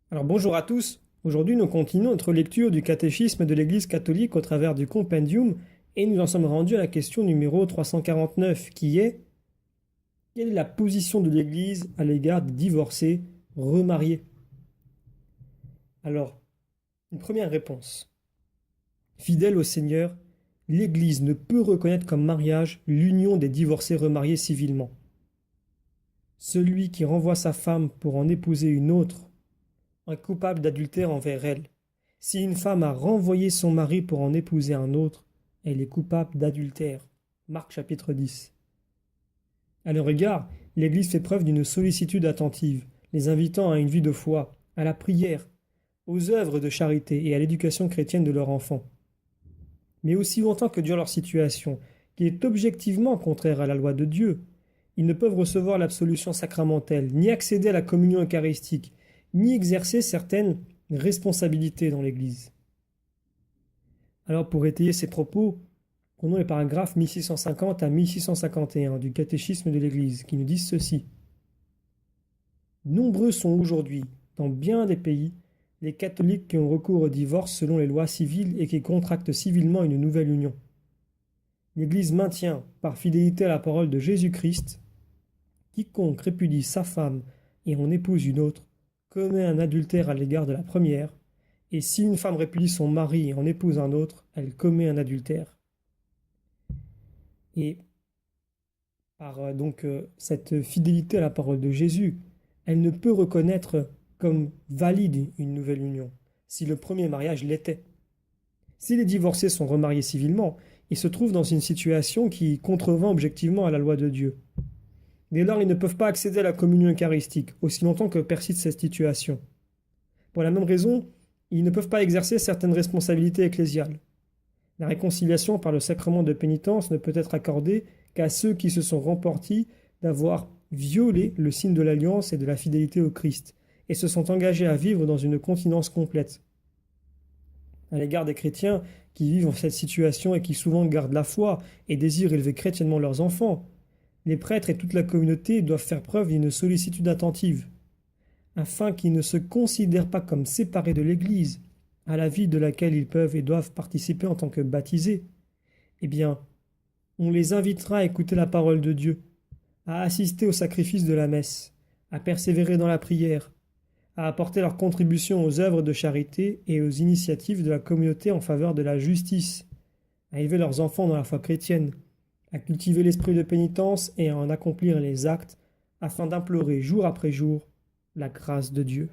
Alors bonjour à tous. Aujourd'hui, nous continuons notre lecture du catéchisme de l'Église catholique au travers du compendium et nous en sommes rendus à la question numéro 349 qui est: quelle est la position de l'Église à l'égard des divorcés remariés? Alors, une première réponse. Fidèle au Seigneur, l'Église ne peut reconnaître comme mariage l'union des divorcés remariés civilement. Celui qui renvoie sa femme pour en épouser une autre est coupable d'adultère envers elle. Si une femme a renvoyé son mari pour en épouser un autre, elle est coupable d'adultère. Marc chapitre 10. À leur égard, l'Église fait preuve d'une sollicitude attentive, les invitant à une vie de foi, à la prière, aux œuvres de charité et à l'éducation chrétienne de leurs enfants. Mais aussi longtemps que dure leur situation, qui est objectivement contraire à la loi de Dieu, ils ne peuvent recevoir l'absolution sacramentelle, ni accéder à la communion eucharistique, ni exercer certaines responsabilités dans l'Église. Alors pour étayer ces propos, prenons les paragraphes 1650 à 1651 du catéchisme de l'Église qui nous disent ceci. Nombreux sont aujourd'hui, dans bien des pays, les catholiques qui ont recours au divorce selon les lois civiles et qui contractent civilement une nouvelle union. L'Église maintient, par fidélité à la parole de Jésus-Christ, quiconque répudie sa femme et en épouse une autre commet un adultère à l'égard de la première, et si une femme répudie son mari et en épouse un autre, elle commet un adultère. Et par cette fidélité à la parole de Jésus, elle ne peut reconnaître comme valide une nouvelle union, si le premier mariage l'était. Si les divorcés sont remariés civilement, ils se trouvent dans une situation qui contrevient objectivement à la loi de Dieu. Dès lors, ils ne peuvent pas accéder à la communion eucharistique, aussi longtemps que persiste cette situation. Pour la même raison, ils ne peuvent pas exercer certaines responsabilités ecclésiales. La réconciliation par le sacrement de pénitence ne peut être accordée qu'à ceux qui se sont repentis d'avoir violé le signe de l'alliance et de la fidélité au Christ, et se sont engagés à vivre dans une continence complète. À l'égard des chrétiens qui vivent en cette situation et qui souvent gardent la foi et désirent élever chrétiennement leurs enfants, les prêtres et toute la communauté doivent faire preuve d'une sollicitude attentive, afin qu'ils ne se considèrent pas comme séparés de l'Église, à la vie de laquelle ils peuvent et doivent participer en tant que baptisés. Eh bien, on les invitera à écouter la parole de Dieu, à assister au sacrifice de la messe, à persévérer dans la prière, à apporter leur contribution aux œuvres de charité et aux initiatives de la communauté en faveur de la justice, à élever leurs enfants dans la foi chrétienne, à cultiver l'esprit de pénitence et à en accomplir les actes afin d'implorer jour après jour la grâce de Dieu.